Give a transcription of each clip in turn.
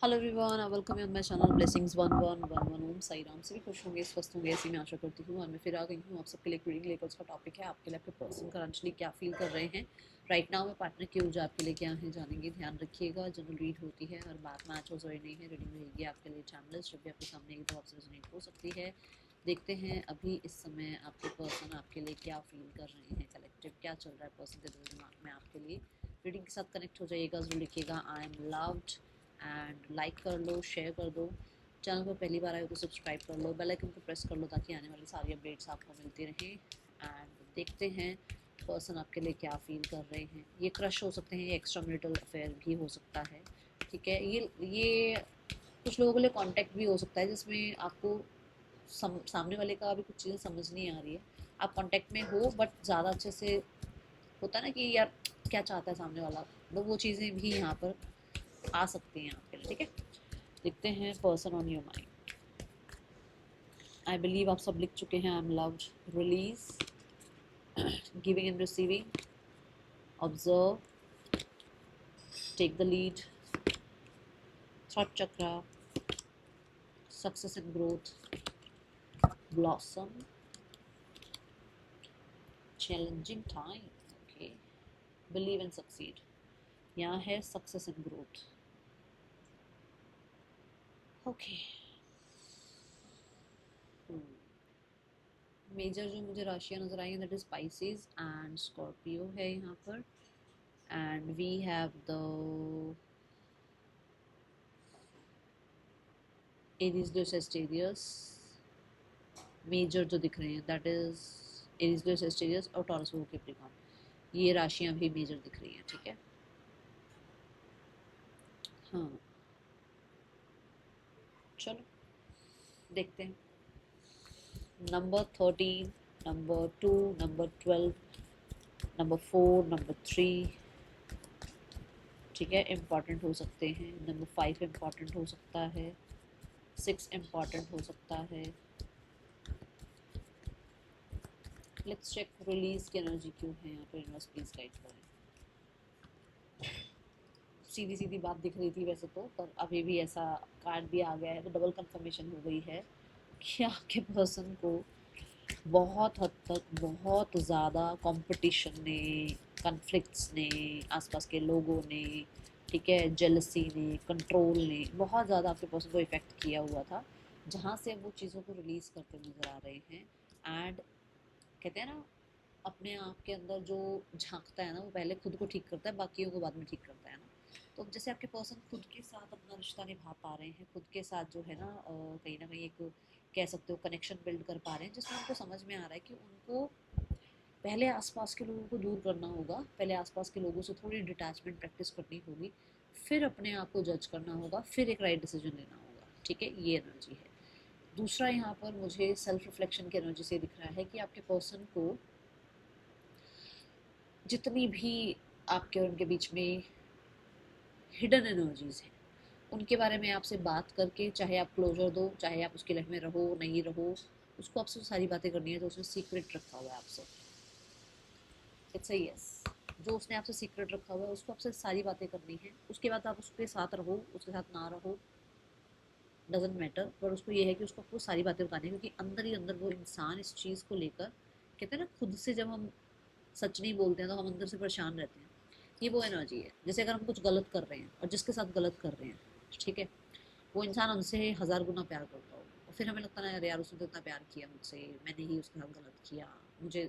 Hello everyone, welcome you on my channel blessings 1111 ओम साई राम। से भी खुश होंगे, स्वस्थ होंगे, ऐसी मैं आशा करती हूँ। और मैं फिर आ गई हूँ आप सबके लिए रीडिंग लेकर। उसका टॉपिक है आपके लिए आपके पर्सन करंटली क्या फील कर रहे हैं राइट नाउ में। पार्टनर की ऊर्जा आपके लिए क्या है जानेंगे। ध्यान रखिएगा, जनरल रीड होती है और बात मैच हो जरूरी नहीं है। रीडिंग रहेगी आपके लिए टाइमलेस, जब भी आपके सामने एक दो आपसे रेजोनेट हो सकती है। देखते हैं अभी इस समय आपके पर्सन आपके लिए क्या फील कर रहे हैं, कलेक्टिव क्या चल रहा है पर्सन के दिल दिमाग में आपके लिए। रीडिंग के साथ कनेक्ट हो जाइएगा, जरूर लिखिएगा आई एम लव्ड एंड लाइक कर लो, शेयर कर दो। चैनल पर पहली बार आए हो तो सब्सक्राइब कर लो, बेल आइकन को प्रेस कर लो ताकि आने वाली सारी अपडेट्स आपको मिलती रहें। एंड देखते हैं पर्सन आपके लिए क्या फील कर रहे हैं। ये क्रश हो सकते हैं, ये एक्स्ट्रा मैरिटल अफेयर भी हो सकता है। ठीक है, ये कुछ लोगों के लिए कॉन्टैक्ट भी हो सकता है जिसमें आपको सामने वाले का अभी कुछ चीज़ें समझ नहीं आ रही है। आप कॉन्टैक्ट में हो बट ज़्यादा अच्छे से होता है ना कि यार क्या चाहता है सामने वाला, तो वो चीज़ें भी यहाँ पर आ सकती हैं आपके लिए। ठीक है, देखते हैं person on your mind. I believe आप सब लिख चुके हैं I am loved, release, giving and receiving, observe, take the lead, thought chakra, success and growth, blossom, challenging time, okay, believe and succeed. यहाँ है success and growth. Okay, major जो मुझे राशियाँ नजर आई हैं that is Pisces and Scorpio है यहाँ पर। And we have the Aries Leo Sagittarius. Major जो दिख रहे हैं दैट इज एरीज लो सेस्टेरियस और टॉरस वो कैप्रिकॉर्न, ये राशियां भी मेजर दिख रही हैं। ठीक है, हाँ, चलो देखते हैं। Number 13, number 2, number 12, number 4, number 3, ठीक है, इम्पॉर्टेंट हो सकते हैं। नंबर 5 इम्पॉर्टेंट हो सकता है, 6 इम्पॉर्टेंट हो सकता है। लेट्स चेक रिलीज की एनर्जी क्यों है यहाँ पर। यूनिवर्स प्लीज गाइड करें। सीधी सीधी बात दिख रही थी वैसे तो, पर अभी भी ऐसा कार्ड भी आ गया है तो डबल कंफर्मेशन हो गई है कि आपके पर्सन को बहुत हद तक बहुत ज़्यादा कंपटीशन ने, कॉन्फ्लिक्ट्स ने, आसपास के लोगों ने, ठीक है, जेलसी ने, कंट्रोल ने बहुत ज़्यादा आपके पर्सन को इफ़ेक्ट किया हुआ था, जहाँ से वो चीज़ों को रिलीज़ करते नज़र आ रहे हैं। एंड कहते हैं ना, अपने आप के अंदर जो झांकता है ना वो पहले खुद को ठीक करता है, बाकियों को बाद में ठीक करता है ना। तो अब जैसे आपके पर्सन खुद के साथ अपना रिश्ता निभा पा रहे हैं, खुद के साथ जो है ना कहीं एक कह सकते हो कनेक्शन बिल्ड कर पा रहे हैं, जिसमें उनको समझ में आ रहा है कि उनको पहले आसपास के लोगों को दूर करना होगा, पहले आसपास के लोगों से थोड़ी डिटैचमेंट प्रैक्टिस करनी होगी, फिर अपने आप को जज करना होगा, फिर एक राइट डिसीजन लेना होगा। ठीक है, ये एनर्जी है। दूसरा यहाँ पर मुझे सेल्फ रिफ्लेक्शन की एनर्जी से दिख रहा है कि आपके पर्सन को जितनी भी आपके और उनके बीच में हिडन एनर्जीज हैं उनके बारे में आपसे बात करके, चाहे आप क्लोजर दो, चाहे आप उसकी लाइफ में रहो नहीं रहो, उसको आपसे सारी बातें करनी है जो उसने सीक्रेट रखा हुआ है आपसे। इट्स अ यस, जो उसने आपसे सीक्रेट रखा हुआ है उसको आपसे सारी बातें करनी है। उसके बाद आप उसके साथ रहो, उसके साथ ना रहो, डजेंट मैटर, पर उसको ये है कि उसको आपको सारी बातें बतानी है, क्योंकि अंदर ही अंदर वो इंसान इस चीज़ को लेकर, कहते हैं ना, खुद से जब हम सच नहीं बोलते हैं तो हम अंदर से परेशान रहते हैं। ये वो एनर्जी है जैसे अगर हम कुछ गलत कर रहे हैं और जिसके साथ गलत कर रहे हैं, ठीक है, वो इंसान हमसे 1000 गुना प्यार करता हो और फिर हमें लगता है यार यार उसने तो इतना प्यार किया मुझसे, मैंने ही उसके साथ गलत किया, मुझे,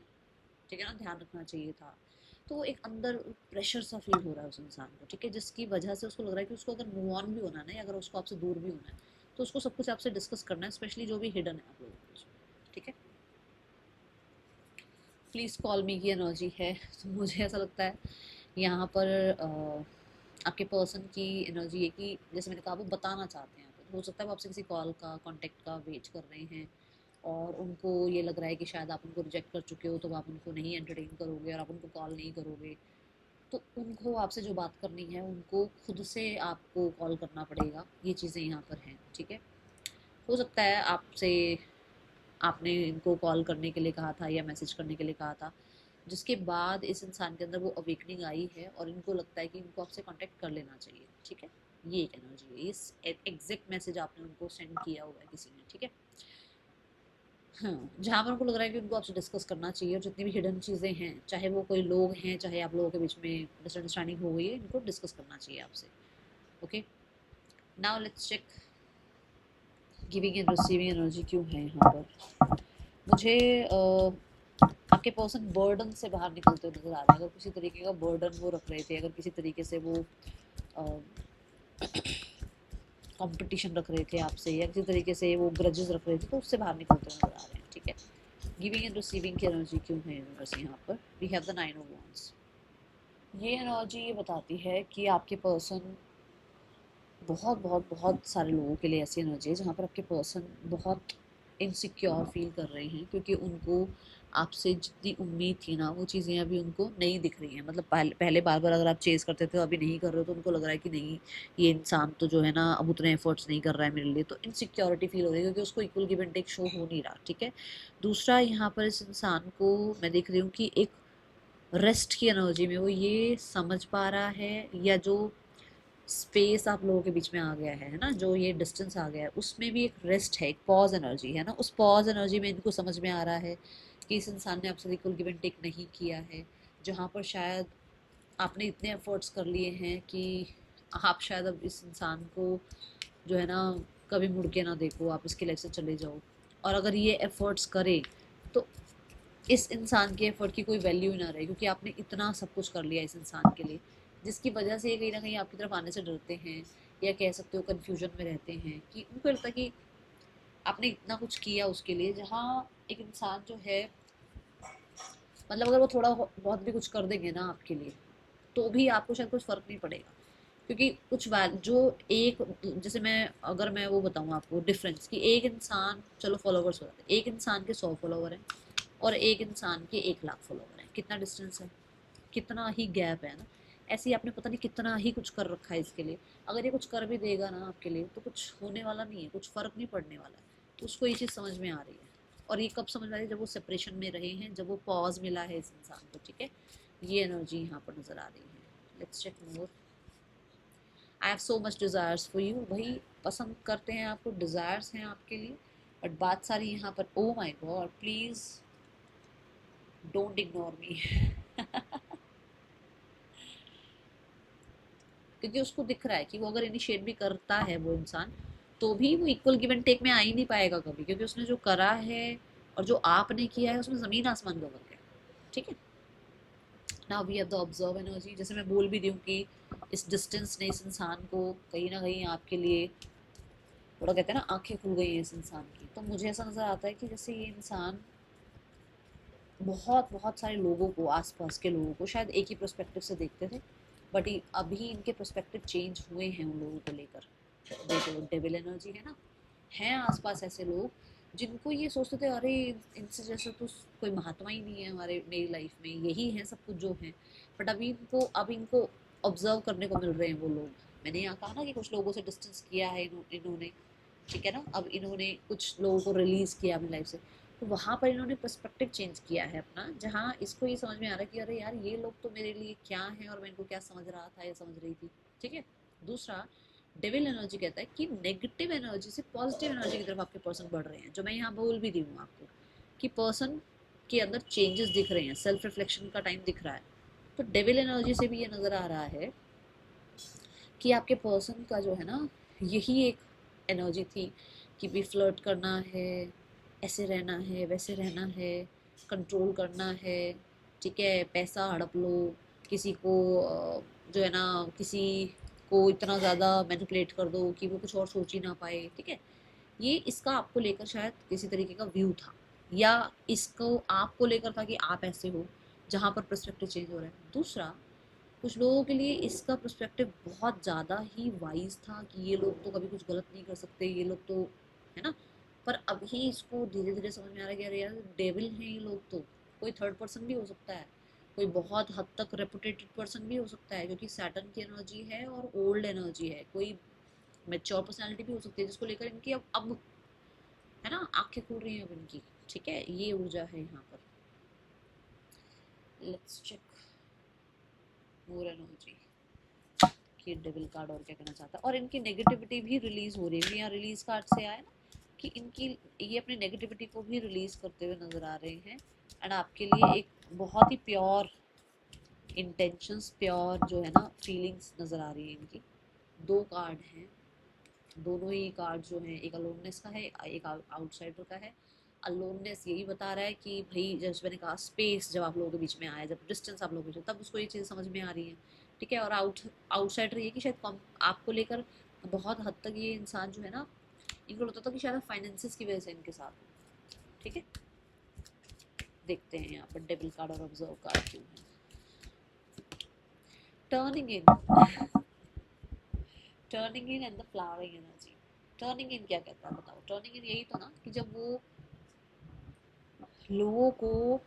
ठीक है ना, ध्यान रखना चाहिए था। तो एक अंदर प्रेशर सा फील हो रहा है उस इंसान को, ठीक है, जिसकी वजह से उसको लग रहा है कि उसको अगर मूव ऑन भी होना है ना, या अगर उसको आपसे दूर भी होना है, तो उसको सब कुछ आपसे डिस्कस करना है, स्पेशली जो भी हिडन है आप लोगों के बीच में। ठीक है, प्लीज़ कॉल मी की एनर्जी है। तो मुझे ऐसा लगता है यहाँ पर आपके पर्सन की एनर्जी है कि जैसे मैंने कहा वो बताना चाहते हैं आपको। तो हो सकता है वो आपसे किसी कॉल का, कॉन्टेक्ट का वेट कर रहे हैं और उनको ये लग रहा है कि शायद आप उनको रिजेक्ट कर चुके हो, तो आप उनको नहीं एंटरटेन करोगे और आप उनको कॉल नहीं करोगे। तो उनको आपसे जो बात करनी है उनको खुद से आपको कॉल करना पड़ेगा, ये चीज़ें यहाँ पर हैं। ठीक है, हो सकता है आपसे, आपने इनको कॉल करने के लिए कहा था या मैसेज करने के लिए कहा था, जिसके बाद इस इंसान के अंदर वो अवेकनिंग आई है और इनको लगता है कि इनको आपसे कांटेक्ट कर लेना चाहिए। ठीक है, ये एक एनर्जी है, इस एग्जैक्ट मैसेज आपने उनको सेंड किया हुआ है किसी ने, ठीक है। हाँ, जहाँ पर उनको लग रहा है कि उनको आपसे डिस्कस करना चाहिए, और जितनी भी हिडन चीज़ें हैं, चाहे वो कोई लोग हैं, चाहे आप लोगों के बीच में मिसअंडरस्टैंडिंग हो गई है, इनको डिस्कस करना चाहिए आपसे। Okay, now let's check giving and receiving energy क्यों है यहाँ पर। मुझे आपके पर्सन बर्डन से बाहर निकलते हुए नजर आ रहे हैं। अगर किसी तरीके का बर्डन वो रख रहे थे, अगर किसी तरीके से वो कंपटीशन रख रहे थे आपसे, या किसी तरीके से वो ग्रजेस रख रहे थे, तो उससे बाहर निकलते हुए नजर आ रहे हैं, ठीक है। गिविंग एंड रिसीविंग की एनर्जी क्यों है यूनिवर्स यहाँ पर। We have the 9 of wands. ये एनर्जी ये बताती है कि आपके पर्सन बहुत बहुत बहुत सारे लोगों के लिए ऐसी एनर्जी है जहाँ पर आपके पर्सन बहुत इनसिक्योर फील कर रहे हैं, क्योंकि उनको आपसे जितनी उम्मीद थी ना, वो चीज़ें अभी उनको नहीं दिख रही हैं। मतलब पहले बार बार अगर आप चेज़ करते थे, तो अभी नहीं कर रहे हो, तो उनको लग रहा है कि नहीं, ये इंसान तो जो है ना अब उतने एफर्ट्स नहीं कर रहा है मेरे लिए, तो इनसिक्योरिटी फील हो रही है, क्योंकि उसको equal give and take show हो नहीं रहा, ठीक है। दूसरा, यहाँ पर इस इंसान को मैं देख रही हूँ कि एक रेस्ट की एनर्जी में वो ये समझ पा रहा है, या जो स्पेस आप लोगों के बीच में आ गया है ना, जो ये डिस्टेंस आ गया है, उसमें भी एक रेस्ट है, एक पॉज एनर्जी है ना। उस पॉज एनर्जी में इनको समझ में आ रहा है कि इस इंसान ने आपसे इक्वल गिव एंड टेक नहीं किया है, जहाँ पर शायद आपने इतने एफर्ट्स कर लिए हैं कि आप शायद अब इस इंसान को जो है ना कभी मुड़ के ना देखो, आप इसके लाइफ से चले जाओ। और अगर ये एफर्ट्स करे, तो इस इंसान के एफर्ट की कोई वैल्यू ही ना रहे, क्योंकि आपने इतना सब कुछ कर लिया इस इंसान के लिए, जिसकी वजह से ये कहीं ना कहीं आपकी तरफ आने से डरते हैं, या कह सकते हो कन्फ्यूजन में रहते हैं, कि उनको लगता है कि आपने इतना कुछ किया उसके लिए, जहाँ एक इंसान जो है, मतलब अगर वो थोड़ा बहुत भी कुछ कर देंगे ना आपके लिए, तो भी आपको शायद कुछ फ़र्क नहीं पड़ेगा, क्योंकि कुछ जो एक, जैसे मैं अगर मैं वो बताऊँ आपको डिफरेंस, कि एक इंसान, चलो फॉलोवर्स हो जाते हैं, एक इंसान के 100 फॉलोवर हैं, और एक इंसान के 1 लाख फॉलोवर हैं, कितना डिस्टेंस है, कितना ही गैप है ना। ऐसे ही आपने पता नहीं कितना ही कुछ कर रखा है इसके लिए, अगर ये कुछ कर भी देगा ना आपके लिए, तो कुछ होने वाला नहीं है, कुछ फ़र्क नहीं पड़ने वाला है। तो उसको ये चीज़ समझ में आ रही है, और ये कब समझ में आ रही है, जब वो सेपरेशन में रहे हैं, जब वो पॉज मिला है इस इंसान को, ठीक है। ये एनर्जी यहाँ पर नज़र आ रही है। Let's check more. I have so much desires for you. भाई पसंद करते हैं आपको, डिज़ायर्स हैं आपके लिए, बट बात सारी यहाँ पर, oh my God please don't ignore me. क्योंकि उसको दिख रहा है कि वो अगर इनिशिएट भी करता है वो इंसान, तो भी वो इक्वल गिव एंड टेक में आ ही नहीं पाएगा कभी, क्योंकि उसने जो करा है और जो आपने किया है, उसमें ज़मीन आसमान का फर्क है, ठीक है। Now we have the observe energy. जैसे मैं बोल भी रही हूँ कि इस डिस्टेंस ने इस इंसान को कहीं ना कहीं आपके लिए थोड़ा, कहते हैं ना, आंखें खुल गई हैं इस इंसान की। तो मुझे ऐसा नज़र आता है कि जैसे ये इंसान बहुत बहुत सारे लोगों को, आसपास के लोगों को शायद एक ही पर्सपेक्टिव से देखते थे, बट अभी इनके पर्सपेक्टिव चेंज हुए हैं उन लोगों को लेकर। देखो डेविल एनर्जी है ना, हैं आसपास ऐसे लोग जिनको ये सोचते थे, अरे इनसे जैसे तो कोई महात्मा ही नहीं है हमारे, मेरी लाइफ में यही है सब कुछ जो है। बट अब इनको ऑब्जर्व करने को मिल रहे हैं वो लोग। मैंने यहाँ कहा ना कि कुछ लोगों से डिस्टेंस किया है इन्होंने, ठीक है ना। अब इन्होंने कुछ लोगों को रिलीज़ किया अपनी लाइफ से, तो वहाँ पर इन्होंने पर्सपेक्टिव चेंज किया है अपना, जहाँ इसको ये समझ में आ रहा है कि अरे यार ये लोग तो मेरे लिए क्या है, और मैं इनको क्या समझ रहा था या समझ रही थी, ठीक है। दूसरा, डेविल एनर्जी कहता है कि नेगेटिव एनर्जी से पॉजिटिव एनर्जी की तरफ आपके पर्सन बढ़ रहे हैं, जो मैं यहाँ बोल भी रही हूँ आपको, कि पर्सन के अंदर चेंजेस दिख रहे हैं, सेल्फ रिफ्लेक्शन का टाइम दिख रहा है। तो डेविल एनर्जी से भी ये नज़र आ रहा है कि आपके पर्सन का जो है ना, यही एक एनर्जी थी कि भी फ्लर्ट करना है, ऐसे रहना है, वैसे रहना है, कंट्रोल करना है, ठीक है, पैसा हड़प लो, किसी को जो है ना, किसी को इतना ज़्यादा मैनिपुलेट कर दो कि वो कुछ और सोच ही ना पाए, ठीक है। ये इसका आपको लेकर शायद किसी तरीके का व्यू था, या इसको आपको लेकर था कि आप ऐसे हो, जहाँ पर पर्सपेक्टिव चेंज हो रहा है। दूसरा, कुछ लोगों के लिए इसका पर्सपेक्टिव बहुत ज़्यादा ही वाइज था कि ये लोग तो कभी कुछ गलत नहीं कर सकते, ये लोग तो, है ना। पर अभी इसको धीरे धीरे समझ में आ रहा है कि अरे यार डेविल हैं ये लोग, तो कोई थर्ड पर्सन भी हो सकता है, कोई बहुत हद तक रेपुटेटेड पर्सन भी हो सकता है, क्योंकि सैटर्न की एनर्जी है और ओल्ड एनर्जी है, कोई मेच्योर पर्सनैलिटी भी हो सकती है, जिसको लेकर इनकी अब है ना आंखें खुल रही हैं अब इनकी, ठीक है। ये ऊर्जा है यहाँ पर। Let's check more energy. देखिए डेविल कार्ड और क्या कहना चाहता है, और इनकी नेगेटिविटी भी रिलीज हो रही है। यहाँ रिलीज कार्ड से आया ना कि इनकी ये अपनी नेगेटिविटी को भी रिलीज करते हुए नजर आ रहे हैं। एंड आपके लिए एक बहुत ही प्योर इंटेंशंस, प्योर जो है ना फीलिंग्स नजर आ रही है इनकी। दो कार्ड हैं, दोनों ही कार्ड जो हैं, एक अलोननेस का है, एक आउटसाइडर का है। अलोननेस यही बता रहा है कि भाई जैसे मैंने कहा स्पेस जब आप लोगों के बीच में आया, जब डिस्टेंस आप लोगों के बीच में, तब उसको ये चीज़ समझ में आ रही है। ठीक है। और आउटसाइडर ये कि शायद कम आपको लेकर बहुत हद तक ये इंसान जो है ना, इनको लगता था कि शायद फाइनेंसिस की वजह से इनके साथ हो। ठीक है। देखते हैं यहाँ पर डेविल कार्ड और ऑब्जर्व कार्ड क्यों है। Turning in, turning in and the flowering energy. Turning इन क्या कहता है बताओ? टर्निंग इन यही तो ना कि जब वो लोगों को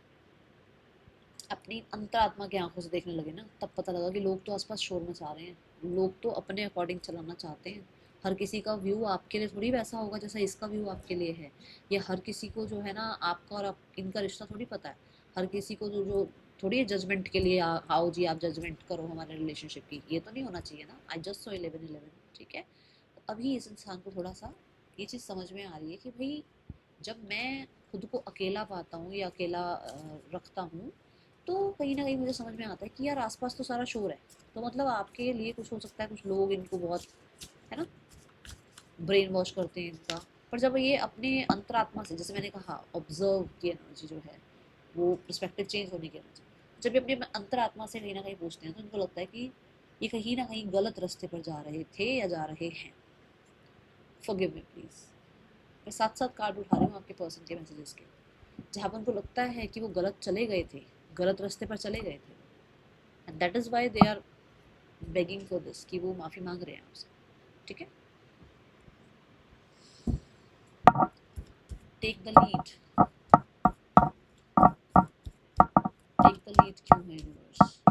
अपनी अंतरात्मा की आंखों से देखने लगे ना, तब पता लगा कि लोग तो आसपास शोर मचा रहे हैं, लोग तो अपने अकॉर्डिंग चलाना चाहते हैं। हर किसी का व्यू आपके लिए थोड़ी वैसा होगा जैसा इसका व्यू आपके लिए है। या हर किसी को जो है ना आपका और इनका रिश्ता थोड़ी पता है। हर किसी को जो थोड़ी जजमेंट के लिए आओ जी आप जजमेंट करो हमारे रिलेशनशिप की, ये तो नहीं होना चाहिए ना। I just so 11-11। ठीक है। तो अभी इस इंसान को थोड़ा सा ये चीज़ समझ में आ रही है कि भाई जब मैं खुद को अकेला पाता हूँ या अकेला रखता हूँ, तो कहीं ना कहीं मुझे समझ में आता है कि यार आसपास तो सारा शोर है, तो मतलब आपके लिए कुछ हो सकता है, कुछ लोग इनको बहुत है ना ब्रेन वॉश करते हैं इनका। पर जब ये अपने अंतरात्मा से, जैसे मैंने कहा ऑब्जर्व की एनर्जी जो है वो पर्सपेक्टिव चेंज होने की एनर्जी, जब ये अपने अंतरात्मा से कहीं ना कहीं पूछते हैं तो इनको लगता है कि ये कहीं ना कहीं गलत रास्ते पर जा रहे थे या जा रहे हैं। Forgive me please. मैं साथ साथ कार्ड उठा रही हूँ आपके पर्सन के मैसेजेस के, जहाँ पर उनको लगता है कि वो गलत चले गए थे, गलत रास्ते पर चले गए थे। And that is why they are begging for this, कि वो माफ़ी मांग रहे हैं आपसे। ठीक है। Take the lead, take the lead क्यों है यूनिवर्स?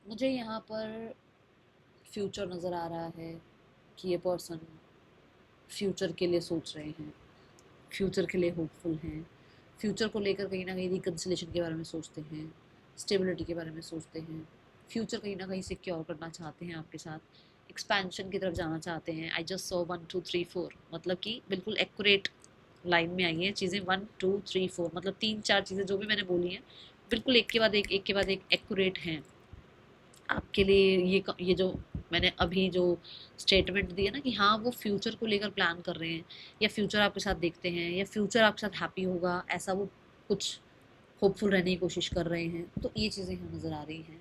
मुझे यहाँ पर फ्यूचर नज़र आ रहा है कि ये पर्सन फ्यूचर के लिए सोच रहे हैं, फ्यूचर के लिए होपफुल हैं, फ्यूचर को लेकर कहीं ना कहीं रिकन्सिलेशन के बारे में सोचते हैं, स्टेबिलिटी के बारे में सोचते हैं, फ्यूचर कहीं ना कहीं सिक्योर करना चाहते हैं आपके साथ, एक्सपेंशन की तरफ जाना चाहते हैं। आई जस्ट सो 1 2 3 4, मतलब कि बिल्कुल एक्यूरेट लाइन में आई हैं चीज़ें। 1 2 3 4 मतलब 3 4 चीज़ें जो भी मैंने बोली हैं बिल्कुल एक के बाद एक एक्यूरेट हैं आपके लिए। ये जो मैंने अभी जो स्टेटमेंट दिया ना कि हाँ वो फ्यूचर को लेकर प्लान कर रहे हैं, या फ्यूचर आपके साथ देखते हैं, या फ्यूचर आपके साथ हैप्पी होगा, ऐसा वो कुछ होपफुल रहने की कोशिश कर रहे हैं। तो ये चीज़ें हमें नज़र आ रही हैं।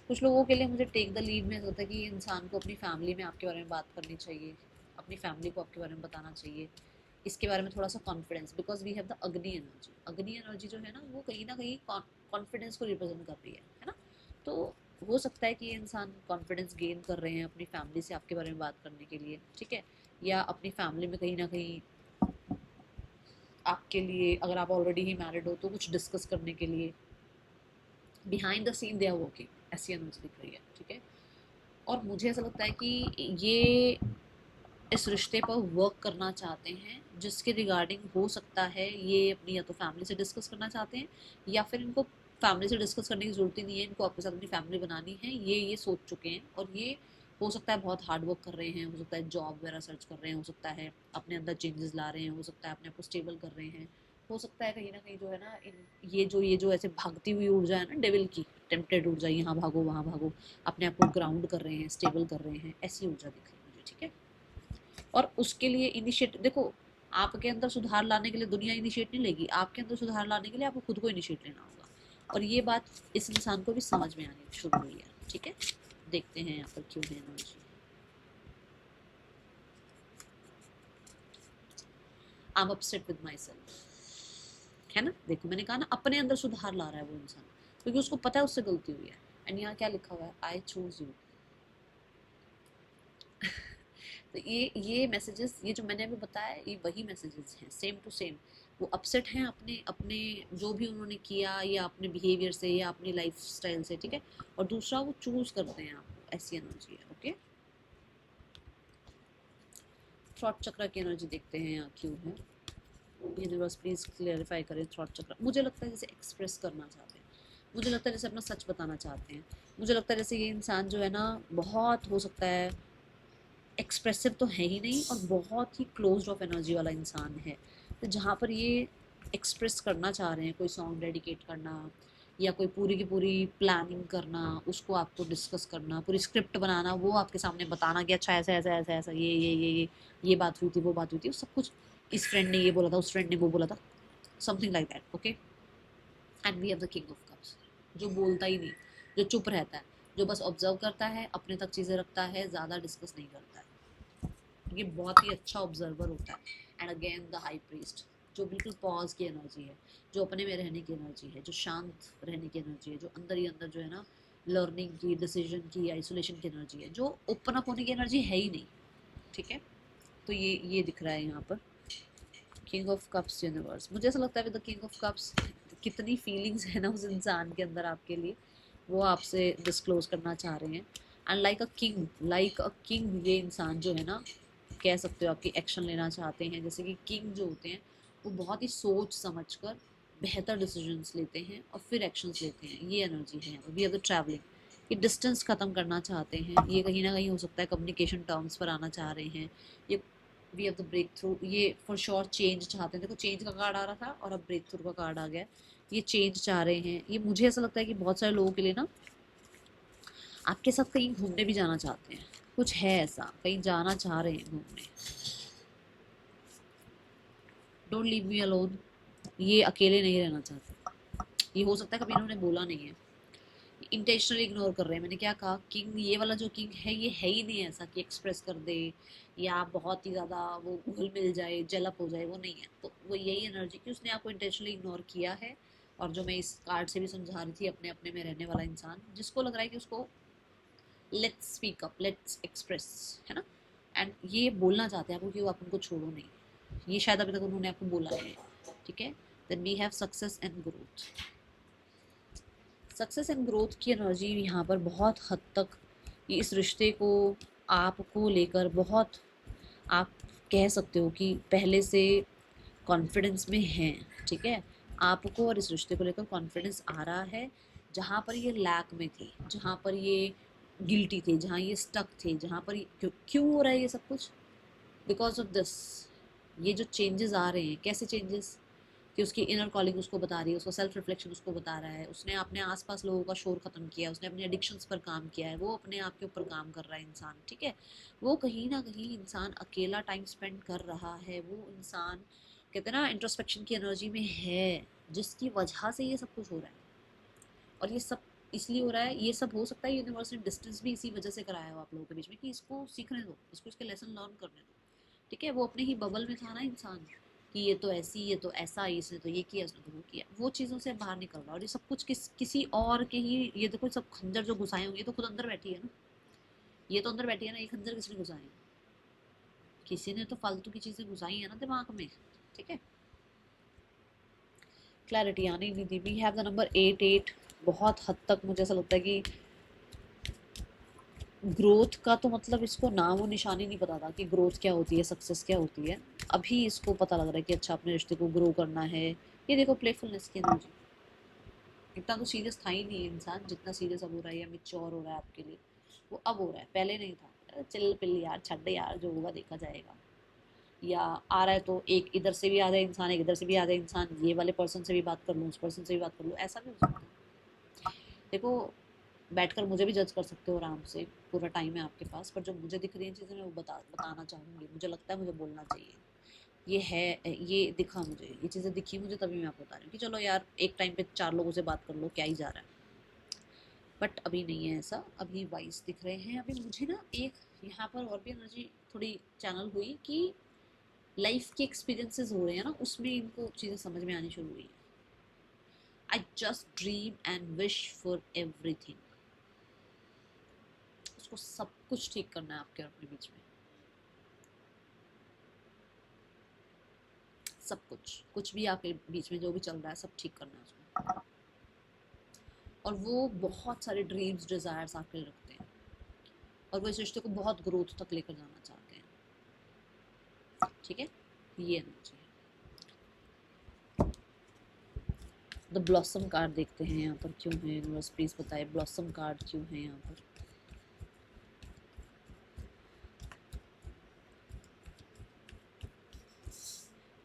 कुछ लोगों के लिए मुझे टेक द लीड में होता है कि इंसान को अपनी फैमिली में आपके बारे में बात करनी चाहिए, अपनी फैमिली को आपके बारे में बताना चाहिए, इसके बारे में थोड़ा सा confidence, because we have the Agni energy. Agni energy जो है ना वो कहीं ना कहीं कॉन्फिडेंस को रिप्रेजेंट कर रही है ना। तो हो सकता है कि ये इंसान कॉन्फिडेंस गेन कर रहे हैं अपनी फैमिली से आपके बारे में बात करने के लिए। ठीक है। या अपनी फैमिली में कहीं ना कहीं आपके लिए, अगर आप ऑलरेडी ही मैरिड हो तो कुछ डिस्कस करने के लिए behind the scene they are working, ऐसी एनर्जी दिख रही है। ठीक है। और मुझे ऐसा लगता है कि ये इस रिश्ते पर वर्क करना चाहते हैं, जिसके रिगार्डिंग हो सकता है ये अपनी या तो फैमिली से डिस्कस करना चाहते हैं, या फिर इनको फैमिली से डिस्कस करने की ज़रूरत ही नहीं है, इनको आपके साथ अपनी फैमिली बनानी है, ये सोच चुके हैं। और ये हो सकता है बहुत हार्ड वर्क कर रहे हैं, हो सकता है जॉब वगैरह सर्च कर रहे हैं, हो सकता है अपने अंदर चेंजेस ला रहे हैं, हो सकता है अपने आप को स्टेबल कर रहे हैं, हो सकता है कहीं ना कहीं जो है ना ये जो ऐसे भागती हुई ऊर्जा है ना डेविल की, टेम्पटेड ऊर्जा, यहाँ भागो वहाँ भागो, अपने आप को ग्राउंड कर रहे हैं, स्टेबल कर रहे हैं, ऐसी ऊर्जा दिख रही है मुझे। ठीक है। और उसके लिए इनिशिएट देखो, आपके अंदर सुधार लाने के लिए दुनिया इनिशिएट नहीं लेगी, आपके अंदर सुधार लाने के लिए आपको खुद को इनिशिएट लेना होगा। और ये बात इस इंसान को भी समझ में आनी शुरू हुई है। ठीक है। देखते हैं यहाँ पर क्यों है energy. I am upset with my self, है ना। देखो मैंने कहा ना अपने अंदर सुधार ला रहा है वो इंसान, क्योंकि उसको पता है उससे गलती हुई है। एंड यहाँ क्या लिखा हुआ है, आई चूज यू। तो ये मैसेजेस, ये जो मैंने अभी बताया, ये वही मैसेजेस हैं, सेम टू सेम। वो अपसेट हैं अपने अपने जो भी उन्होंने किया, या अपने बिहेवियर से, या अपनी लाइफ स्टाइल से। ठीक है। और दूसरा वो चूज करते हैं आपको, ऐसी एनर्जी है। ओके। थ्रॉट चक्र की एनर्जी देखते हैं यहाँ क्यों है। यूनिवर्स प्लीज़ क्लियरिफाई करें थ्रॉट चक्र। मुझे लगता है जैसे एक्सप्रेस करना चाहते हैं, मुझे लगता है जैसे अपना सच बताना चाहते हैं, मुझे लगता है जैसे ये इंसान जो है ना बहुत हो सकता है एक्सप्रेसिव तो है ही नहीं और बहुत ही क्लोज ऑफ एनर्जी वाला इंसान है। तो जहाँ पर ये एक्सप्रेस करना चाह रहे हैं, कोई सॉन्ग डेडिकेट करना या कोई पूरी की पूरी प्लानिंग करना, उसको आपको डिस्कस करना, पूरी स्क्रिप्ट बनाना, वो आपके सामने बताना कि अच्छा ऐसा ऐसा ऐसा ऐसा ये बात हुई थी, वो बात हुई थी, सब कुछ इस फ्रेंड ने ये बोला था, उस फ्रेंड ने वो बोला था, something like that. Okay, and we have the king of cups, जो बोलता ही नहीं, जो चुप रहता है, जो बस ऑब्जर्व करता है, अपने तक चीज़ें रखता है, ज़्यादा डिस्कस नहीं करता है। ये बहुत ही अच्छा ऑब्जर्वर होता है। And again the high priest, जो बिल्कुल पॉज की एनर्जी है, जो अपने में रहने की एनर्जी है, जो शांत रहने की एनर्जी है, जो अंदर ही अंदर जो है ना लर्निंग की, डिसीजन की, आइसोलेशन की एनर्जी है, जो ओपन अप होने की एनर्जी है ही नहीं। ठीक है, तो ये दिख रहा है यहाँ पर किंग ऑफ कप्स यूनिवर्स। मुझे ऐसा लगता है with the king of cups कितनी फीलिंग्स है ना उस इंसान के अंदर आपके लिए, वो आपसे डिस्क्लोज करना चाह रहे हैं। एंड लाइक अ किंग ये इंसान जो है ना, कह सकते हो आपकी एक्शन लेना चाहते हैं। जैसे कि किंग जो होते हैं वो बहुत ही सोच समझ कर बेहतर डिसीजंस लेते हैं और फिर एक्शंस लेते हैं, ये एनर्जी है। वी आर द ट्रैवलिंग, ये डिस्टेंस ख़त्म करना चाहते हैं, ये कहीं ना कहीं हो सकता है कम्युनिकेशन टर्म्स पर आना चाह रहे हैं, ये we have the breakthrough, ये फॉर श्योर चेंज चाहते हैं। देखो चेंज का कार्ड आ रहा था और अब ब्रेक थ्रू का कार्ड आ गया, ये चेंज चाह रहे हैं। ये मुझे ऐसा लगता है कि बहुत सारे लोगों के लिए ना आपके साथ कहीं घूमने भी जाना चाहते हैं, कुछ है ऐसा, कहीं जाना चाह रहे हैं घूमने। डोंट लीव मी अलोन, ये अकेले नहीं रहना चाहते। ये हो सकता है कभी इन्होंने बोला नहीं है, इंटेंशनली इग्नोर कर रहे हैं। मैंने क्या कहा, किंग ये वाला जो किंग है ये है ही नहीं ऐसा कि एक्सप्रेस कर दे या बहुत ही ज़्यादा वो घुल मिल जाए, जलप हो जाए, वो नहीं है। तो वो यही एनर्जी कि उसने आपको इंटेंशनली इग्नोर किया है। और जो मैं इस कार्ड से भी समझा रही थी, अपने अपने में रहने वाला इंसान जिसको लग रहा है कि उसको let's speak up, let's express, है ना, एंड ये बोलना चाहते हैं आपको कि वो आप उनको छोड़ो नहीं, ये शायद अभी तक उन्होंने आपको बोला नहीं है। ठीक है, then we have success and growth. Success and growth की एनर्जी यहाँ पर बहुत हद तक इस रिश्ते को आपको लेकर बहुत, आप कह सकते हो कि पहले से कॉन्फिडेंस में हैं। ठीक है, आपको और इस रिश्ते को लेकर कॉन्फिडेंस आ रहा है। जहाँ पर ये लैक में थे, जहाँ पर ये गिल्टी थे, जहाँ ये स्टक थे, जहाँ पर क्यों हो रहा है ये सब कुछ, बिकॉज ऑफ दिस। ये जो चेंजेस आ रहे हैं, कैसे चेंजेस, कि उसकी इनर कॉलिंग उसको बता रही है, उसका सेल्फ रिफ्लेक्शन उसको बता रहा है, उसने अपने आसपास लोगों का शोर ख़त्म किया, उसने अपने एडिक्शंस पर काम किया है, वो अपने आप के ऊपर काम कर रहा है इंसान। ठीक है, वो कहीं ना कहीं इंसान अकेला टाइम स्पेंड कर रहा है, वो इंसान कहते हैं ना इंट्रोस्पेक्शन की एनर्जी में है, जिसकी वजह से ये सब कुछ हो रहा है। और ये सब इसलिए हो रहा है, ये सब हो सकता है यूनिवर्स ने डिस्टेंस भी इसी वजह से कराया हो आप लोगों के बीच में, कि इसको सीखने दो, इसको इसके लेसन लर्न करने दो। ठीक है, वो अपने ही बबल में था ना इंसान, कि ये तो ऐसी, ये तो ऐसा, इसने तो ये किया, इसने तो वो किया, वो चीज़ों से बाहर निकल रहा है। और ये सब कुछ किसी और के ही, ये देखो सब खंजर जो घुसाए होंगे तो खुद अंदर बैठी है ना, ये तो अंदर बैठी है ना, ये खंजर किसने घुसाए हैं, किसी ने तो फालतू की चीज़ें घुसाई है ना दिमाग में। ठीक है, क्लैरिटी आनी नहीं दी। वी हैव द नंबर 8 बहुत हद तक मुझे ऐसा लगता है कि ग्रोथ का तो मतलब इसको नाम और निशानी नहीं पता था कि ग्रोथ क्या होती है, सक्सेस क्या होती है। अभी इसको पता लग रहा है कि अच्छा अपने रिश्ते को ग्रो करना है। ये देखो प्लेफुलनेस की एनर्जी, इतना तो सीरियस था ही नहीं इंसान जितना सीरियस अब हो रहा है या मिच्योर हो रहा है आपके लिए, वो अब हो रहा है, पहले नहीं था। चिल पिल यार, छड्डे यार, जो होगा देखा जाएगा। या आ रहा है तो एक इधर से भी आ जाए इंसान, एक इधर से भी आ जाए इंसान, ये वाले पर्सन से भी बात कर लूँ, उस पर्सन से भी बात कर लूँ, ऐसा भी हो सकता है। देखो बैठकर मुझे भी जज कर सकते हो आराम से, पूरा टाइम है आपके पास, पर जो मुझे दिख रही है चीज़ें मैं वो बताना चाहूँगी, मुझे लगता है मुझे बोलना चाहिए। ये है, ये दिखा मुझे, ये चीज़ें दिखी मुझे, तभी मैं आपको बता रही हूँ कि चलो यार एक टाइम पे 4 लोगों से बात कर लो, क्या ही जा रहा है। बट अभी नहीं है ऐसा, अभी वाइस दिख रहे हैं। अभी मुझे ना एक यहाँ पर और भी एनर्जी थोड़ी चैनल हुई कि लाइफ के एक्सपीरियंसेस हो रहे हैं ना, उसमें इनको चीज़ें समझ में आनी शुरू हुई है। I just dream and wish for everything, उसको सब कुछ ठीक करना है आपके और अपने बीच में, सब कुछ, कुछ भी आपके बीच में जो भी चल रहा है सब ठीक करना है उसको। और वो बहुत सारे ड्रीम्स डिज़ायर्स आपके लिए रखते हैं, और वो इस रिश्ते को बहुत ग्रोथ तक लेकर जाना चाहते हैं। ठीक है, ये एनर्जी है। द ब्लॉसम कार्ड देखते हैं यहाँ पर, क्यों है यूनिवर्स, प्लीज बताए ब्लॉसम कार्ड क्यों है यहाँ पर।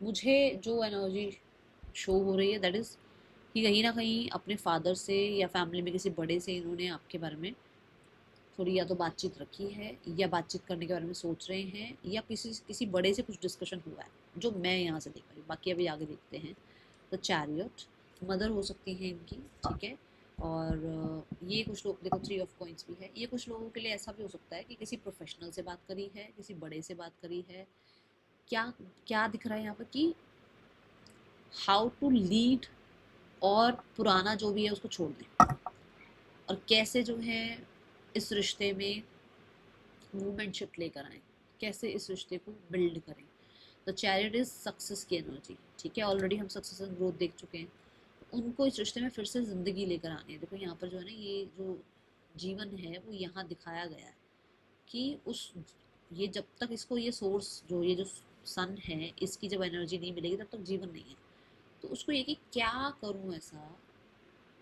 मुझे जो एनर्जी शो हो रही है दैट इज कि कहीं ना कहीं अपने फादर से या फैमिली में किसी बड़े से इन्होंने आपके बारे में थोड़ी या तो बातचीत रखी है या बातचीत करने के बारे में सोच रहे हैं, या किसी किसी बड़े से कुछ डिस्कशन हुआ है जो मैं यहाँ से देख रही हूँ। बाकी अभी आगे देखते हैं। द चैरियट, मदर हो सकती है इनकी, ठीक है। और ये कुछ लोग, देखो 3 ऑफ कॉइंस भी है, ये कुछ लोगों के लिए ऐसा भी हो सकता है कि किसी प्रोफेशनल से बात करी है, किसी बड़े से बात करी है। क्या क्या दिख रहा है यहाँ पर कि हाउ टू लीड, और पुराना जो भी है उसको छोड़ दें, और कैसे जो है इस रिश्ते में मूवमेंटशिप लेकर आए, कैसे इस रिश्ते को बिल्ड करें। द चैरियट इज सक्सेस की एनर्जी, ठीक है। ऑलरेडी हम सक्सेस एंड ग्रोथ देख चुके हैं, उनको इस रिश्ते में फिर से ज़िंदगी लेकर आनी है। देखो यहाँ पर जो है ना, ये जो जीवन है वो यहाँ दिखाया गया है कि उस, ये जब तक इसको ये सोर्स जो ये जो सन है इसकी जब एनर्जी नहीं मिलेगी तब तक जीवन नहीं है। तो उसको ये कि क्या करूँ ऐसा,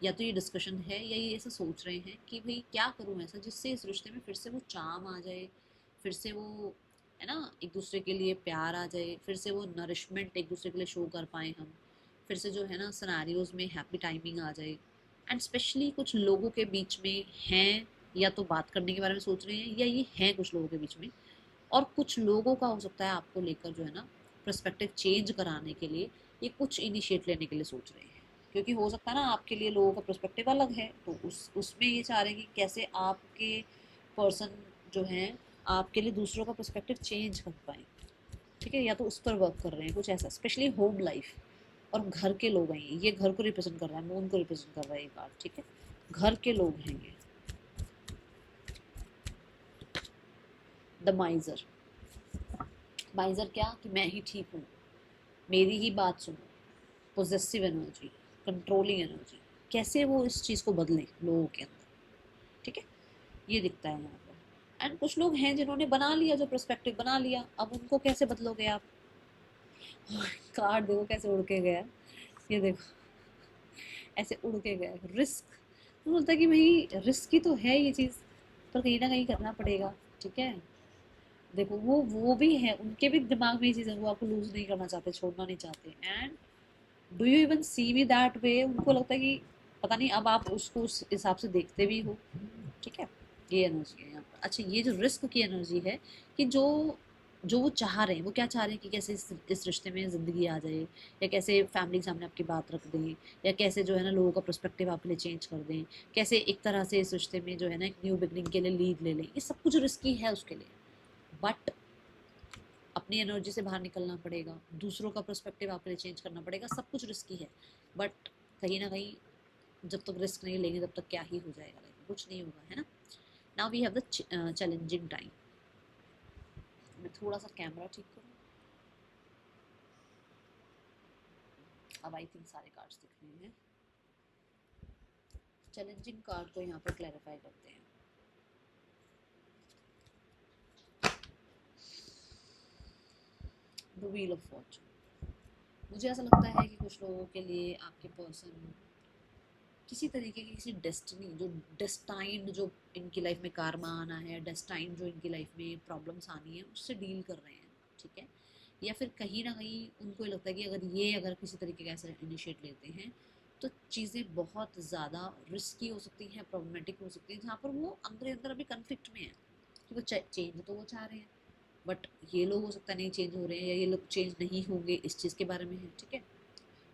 या तो ये डिस्कशन है या ये ऐसा सोच रहे हैं कि भाई क्या करूँ ऐसा जिससे इस रिश्ते में फिर से वो चाम आ जाए, फिर से वो है ना एक दूसरे के लिए प्यार आ जाए, फिर से वो नरिशमेंट एक दूसरे के लिए शो कर पाएँ हम, फिर से जो है ना सिनेरियोज में हैप्पी टाइमिंग आ जाए। एंड स्पेशली कुछ लोगों के बीच में हैं, या तो बात करने के बारे में सोच रहे हैं, या ये हैं कुछ लोगों के बीच में, और कुछ लोगों का हो सकता है आपको लेकर जो है ना पर्सपेक्टिव चेंज कराने के लिए ये कुछ इनिशिएट लेने के लिए सोच रहे हैं। क्योंकि हो सकता है ना आपके लिए लोगों का पर्सपेक्टिव अलग है, तो उसमें ये चाह रहे हैं कि कैसे आपके पर्सन जो हैं आपके लिए दूसरों का पर्सपेक्टिव चेंज कर पाए, ठीक है। या तो उस पर वर्क कर रहे हैं कुछ ऐसा, स्पेशली होम लाइफ और घर के लोग हैं, ये घर को रिप्रेजेंट कर रहा है, मून को रिप्रेजेंट कर रहा है ये कार्ड, ठीक है। घर के लोग हैं ये। द माइजर, माइजर क्या कि मैं ही ठीक हूँ, मेरी ही बात सुनो, पोजेसिव एनर्जी, कंट्रोलिंग एनर्जी, कैसे वो इस चीज़ को बदलें लोगों के अंदर, ठीक है। ये दिखता है यहाँ पर। एंड कुछ लोग हैं जिन्होंने बना लिया, जो पर्सपेक्टिव बना लिया, अब उनको कैसे बदलोगे आप। कार्ड देखो कैसे उड़ के गया, ये देखो ऐसे उड़ के गया। रिस्क, तो बोलता है कि भाई रिस्क ही तो है ये चीज़, पर कहीं ना कहीं करना पड़ेगा, ठीक है। देखो वो भी है, उनके भी दिमाग में ये चीज़ है, वो आपको लूज नहीं करना चाहते, छोड़ना नहीं चाहते। And do you even see me that way, उनको लगता है कि पता नहीं अब आप उसको उस हिसाब से देखते भी हो, ठीक है। ये एनर्जी है यहाँ पर। अच्छा, ये जो रिस्क की एनर्जी है कि जो जो वो चाह रहे हैं, वो क्या चाह रहे हैं कि कैसे इस रिश्ते में ज़िंदगी आ जाए, या कैसे फैमिली के सामने आपकी बात रख दें, या कैसे जो है ना लोगों का पर्सपेक्टिव आपके लिए चेंज कर दें, कैसे एक तरह से इस रिश्ते में जो है ना एक न्यू बिगनिंग के लिए लीड ले लें। ये सब कुछ रिस्की है उसके लिए, बट अपनी एनर्जी से बाहर निकलना पड़ेगा, दूसरों का पर्सपेक्टिव आपके लिए चेंज करना पड़ेगा, सब कुछ रिस्की है। बट कहीं ना कहीं जब तक रिस्क नहीं लेंगे तब तक क्या ही हो जाएगा, कुछ नहीं होगा, है ना। Now we have the challenging time. मैं थोड़ा सा कैमरा ठीक करूँ, अब आई थिंक सारे कार्ड्स दिख रहे हैं। चैलेंजिंग कार्ड को यहाँ पर क्लैरिफाई करते हैं। द व्हील ऑफ फॉर्चून, मुझे ऐसा लगता है कि कुछ लोगों के लिए आपके पर्सन किसी तरीके की किसी डेस्टिनी, जो डेस्टाइंड जो इनकी लाइफ में कार्मा आना है, डेस्टाइंड जो इनकी लाइफ में प्रॉब्लम्स आनी है उससे डील कर रहे हैं, ठीक है। या फिर कहीं ना कहीं उनको ये लगता है कि अगर किसी तरीके का ऐसा इनिशिएट लेते हैं तो चीज़ें बहुत ज़्यादा रिस्की हो सकती हैं, प्रॉब्लमेटिक हो सकती हैं, जहाँ पर वो अंदर अंदर अभी कन्फ्लिक्ट में है कि वो चेंज तो वो चाह रहे हैं, बट ये लोग हो सकता है नहीं चेंज हो रहे हैं, या ये लोग चेंज नहीं होंगे इस चीज़ के बारे में है, ठीक है।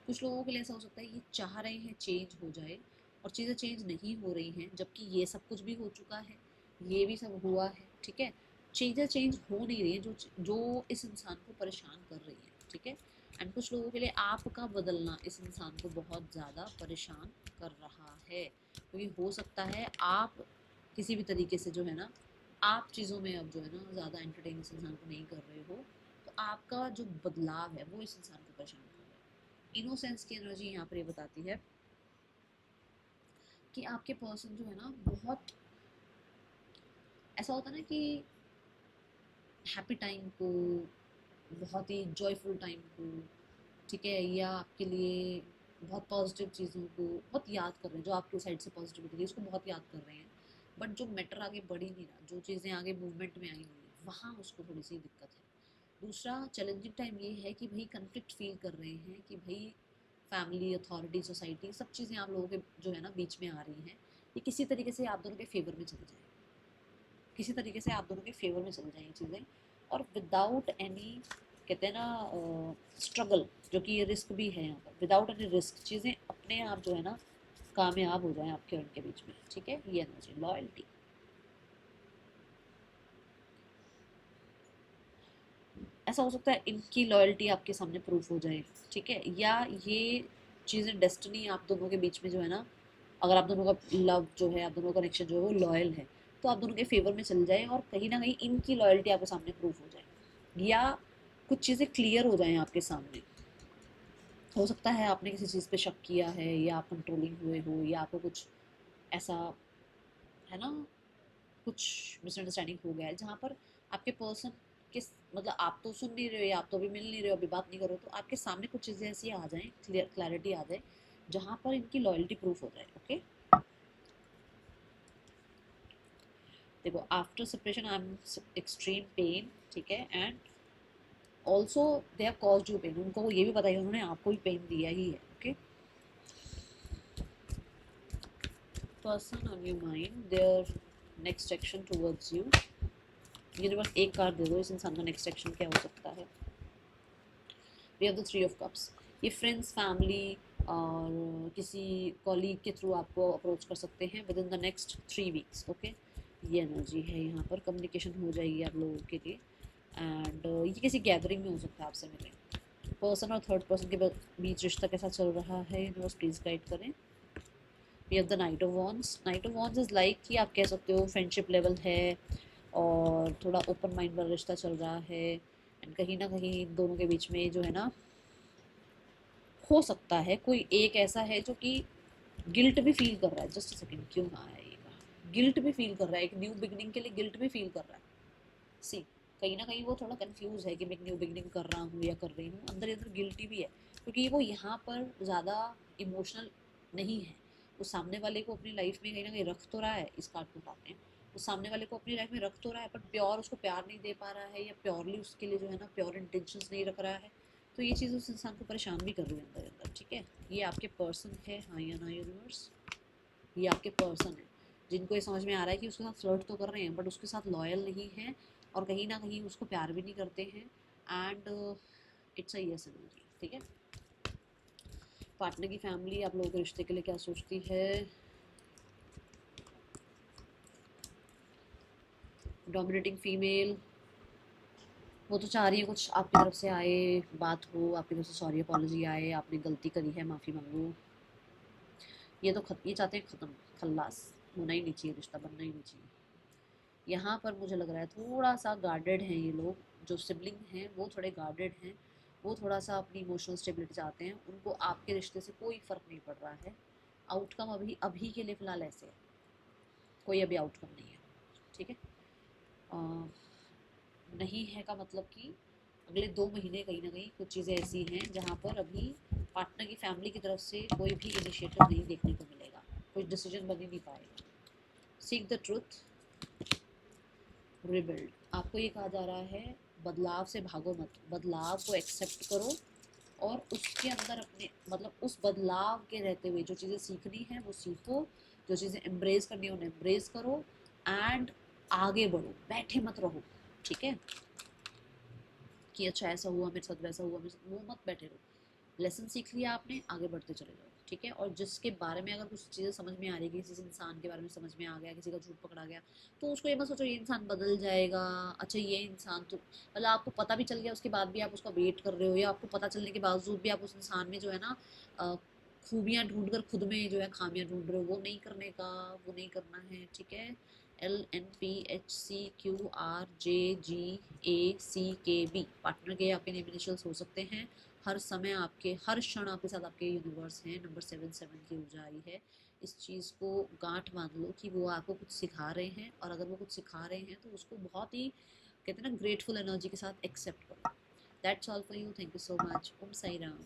कुछ लोगों के लिए ऐसा हो सकता है ये चाह रहे हैं चेंज हो जाए और चीज़ें चेंज नहीं हो रही हैं, जबकि ये सब कुछ भी हो चुका है, ये भी सब हुआ है, ठीक है। चीज़ें चेंज हो नहीं रही है जो जो इस इंसान को परेशान कर रही है, ठीक है। एंड कुछ लोगों के लिए आपका बदलना इस इंसान को बहुत ज़्यादा परेशान कर रहा है, क्योंकि हो सकता है आप किसी भी तरीके से जो है ना आप चीज़ों में अब जो है ना ज़्यादा एंटरटेन इस इंसान को नहीं कर रहे हो, तो आपका जो बदलाव है वो इस इंसान को परेशान कर रहा है। इनोसेंस की एनर्जी यहाँ पर ये बताती है कि आपके पर्सन जो है ना बहुत ऐसा होता है ना कि हैप्पी टाइम को, बहुत ही जॉयफुल टाइम को, ठीक है, या आपके लिए बहुत पॉजिटिव चीज़ों को बहुत याद कर रहे हैं, जो आपकी साइड से पॉजिटिविटी थी उसको बहुत याद कर रहे हैं, बट जो मैटर आगे बढ़ ही नहीं रहा, जो चीज़ें आगे मूवमेंट में आई हुई है वहाँ उसको थोड़ी सी दिक्कत है। दूसरा चैलेंजिंग टाइम ये है कि भाई कन्फ्लिक्ट फील कर रहे हैं कि भाई फैमिली, अथॉरिटी, सोसाइटी, सब चीज़ें आप लोगों के जो है ना बीच में आ रही हैं, ये किसी तरीके से आप दोनों के फेवर में चली जाए, किसी तरीके से आप दोनों के फेवर में चल जाएंगी चीज़ें, और विदाउट एनी, कहते हैं ना, स्ट्रगल, जो कि ये रिस्क भी है यहाँ पर, विदाउट एनी रिस्क चीज़ें अपने आप जो है ना कामयाब हो जाए आपके और उनके बीच में। ठीक है, ये एनर्जी लॉयल्टी, ऐसा हो सकता है इनकी लॉयल्टी आपके सामने प्रूफ हो जाए। ठीक है, या ये चीज़ें डेस्टिनी आप दोनों के बीच में जो है ना, अगर आप दोनों का लव जो है, आप दोनों का कनेक्शन जो है वो लॉयल है, तो आप दोनों के फेवर में चल जाए और कहीं ना कहीं इनकी लॉयल्टी आपके सामने प्रूफ हो जाए, या कुछ चीज़ें क्लियर हो जाएं आपके सामने। हो सकता है आपने किसी चीज़ पे शक किया है, या आप कंट्रोलिंग हुए हो, या आपको कुछ ऐसा है ना, कुछ मिसअंडरस्टैंडिंग हो गया है जहाँ पर आपके पर्सन किस, मतलब आप तो सुन नहीं रहे हो, या आप तो अभी मिल नहीं रहे हो, अभी बात नहीं करो, तो आपके सामने कुछ चीज़ें ऐसी आ जाएं, क्लैरिटी आ जाए जहाँ पर इनकी लॉयल्टी प्रूफ हो जाए। ओके, देखो after separation I am extreme pain, ठीक है, and also they have caused you pain, उनको ये भी पता है उन्होंने आपको भी पेन दिया ही है। Okay, person on your mind, their next action towards you, universe एक कार्ड दे दो, इस इंसान का नेक्स्ट एक्शन क्या हो सकता है। We have the three of cups, ये फ्रेंड्स, फैमिली और किसी कॉलीग के थ्रू आपको अप्रोच कर सकते हैं with in the next 3 weeks. Okay, ये एनर्जी है, यहाँ पर कम्युनिकेशन हो जाएगी आप लोगों के लिए, एंड ये किसी गैदरिंग में हो सकता है आपसे मिले। पर्सन और थर्ड पर्सन के बीच रिश्ता कैसा चल रहा है, यूनिवर्स प्लीज गाइड करें। We have the knight of wands, knight of wands is like कि आप कह सकते हो फ्रेंडशिप लेवल है, और थोड़ा ओपन माइंड वाला रिश्ता चल रहा है, एंड कहीं ना कहीं दोनों के बीच में जो है ना, हो सकता है कोई एक ऐसा है जो कि गिल्ट भी फील कर रहा है। जस्ट सेकंड, क्यों ना आएगा, गिल्ट भी फील कर रहा है, एक न्यू बिगनिंग के लिए गिल्ट भी फील कर रहा है। सी, कहीं ना कहीं वो थोड़ा कंफ्यूज है कि मैं एक न्यू बिगनिंग कर रहा हूँ या कर रही हूँ, अंदर अंदर गिल्टी भी है, क्योंकि वो यहाँ पर ज़्यादा इमोशनल नहीं है। वो सामने वाले को अपनी लाइफ में कहीं ना कहीं रख तो रहा है, इस कार्ड को उठाते हैं, वो सामने वाले को अपनी लाइफ में रख तो रहा है, बट प्योर उसको प्यार नहीं दे पा रहा है, या प्योरली उसके लिए जो है ना प्योर इंटेंशंस नहीं रख रहा है, तो ये चीज़ उस इंसान को परेशान भी कर रही है अंदर अंदर। ठीक है, ये आपके पर्सन है, हाँ या ना यूनिवर्स, ये आपके पर्सन है, जिनको ये समझ में आ रहा है कि उसके साथ फ्लर्ट तो कर रहे हैं, बट उसके साथ लॉयल नहीं है, और कहीं ना कहीं उसको प्यार भी नहीं करते हैं, and it's a yes energy. ठीक है, पार्टनर की फैमिली आप लोगों के रिश्ते के लिए क्या सोचती है। डोमिनेटिंग फीमेल, वो तो चाह रही है कुछ आपकी तरफ से आए, बात हो आपकी तरफ से, सॉरी अपॉलॉजी आए, आपने गलती करी है, माफ़ी मांगो। ये तो ये चाहते हैं ख़त्म, खल्लास, होना ही नहीं चाहिए, रिश्ता बनना ही नहीं चाहिए। यहाँ पर मुझे लग रहा है थोड़ा सा गार्डेड हैं ये लोग, जो सिबलिंग हैं वो थोड़े गार्डेड हैं, वो थोड़ा सा अपनी इमोशनल स्टेबिलिटी चाहते हैं, उनको आपके रिश्ते से कोई फ़र्क नहीं पड़ रहा है। आउटकम अभी अभी के लिए फ़िलहाल ऐसे है, कोई अभी आउटकम नहीं है। ठीक है, अ, नहीं है का मतलब कि अगले 2 महीने कहीं ना कहीं कुछ चीज़ें ऐसी हैं जहाँ पर अभी पार्टनर की फैमिली की तरफ से कोई भी इनिशिएटिव नहीं देखने को मिलेगा, कोई डिसीजन बन ही नहीं पाएगा। सीक द ट्रुथ, रिबिल्ड, आपको ये कहा जा रहा है बदलाव से भागो मत, बदलाव को एक्सेप्ट करो, और उसके अंदर अपने, मतलब उस बदलाव के रहते हुए जो चीज़ें सीखनी है वो सीखो, जो चीज़ें एम्ब्रेस करनी है उन्हें एम्ब्रेस करो, एंड आगे बढ़ो, बैठे मत रहो। ठीक है, कि अच्छा ऐसा हुआ मेरे साथ, वैसा हुआ मेरे साथ, वो मत बैठे रहो, लेसन सीख लिया आपने, आगे बढ़ते चले जाओ। ठीक है, और जिसके बारे में अगर कुछ चीज़ें समझ में आ रही है, किसी इंसान के बारे में समझ में आ गया, किसी का झूठ पकड़ा गया, तो उसको ये मत सोचो ये इंसान बदल जाएगा। अच्छा ये इंसान तो, मतलब आपको पता भी चल गया उसके बाद भी आप उसका वेट कर रहे हो, या आपको पता चलने के बावजूद भी आप उस इंसान में जो है ना खूबियाँ ढूंढ कर खुद में जो है खामियां ढूंढ रहे हो, वो नहीं करने का, वो नहीं करना है। ठीक है, LNPHCQRJGACKB, पार्टनर के आपके नेम इनिशियल्स हो सकते हैं। हर समय आपके, हर क्षण आपके साथ आपके यूनिवर्स हैं, नंबर 77 की ऊर्जा आई है। इस चीज़ को गांठ बांध लो कि वो आपको कुछ सिखा रहे हैं, और अगर वो कुछ सिखा रहे हैं तो उसको बहुत ही, कहते हैं ना, ग्रेटफुल एनर्जी के साथ एक्सेप्ट करो। That's all for you, thank you so much, Om Sai Ram.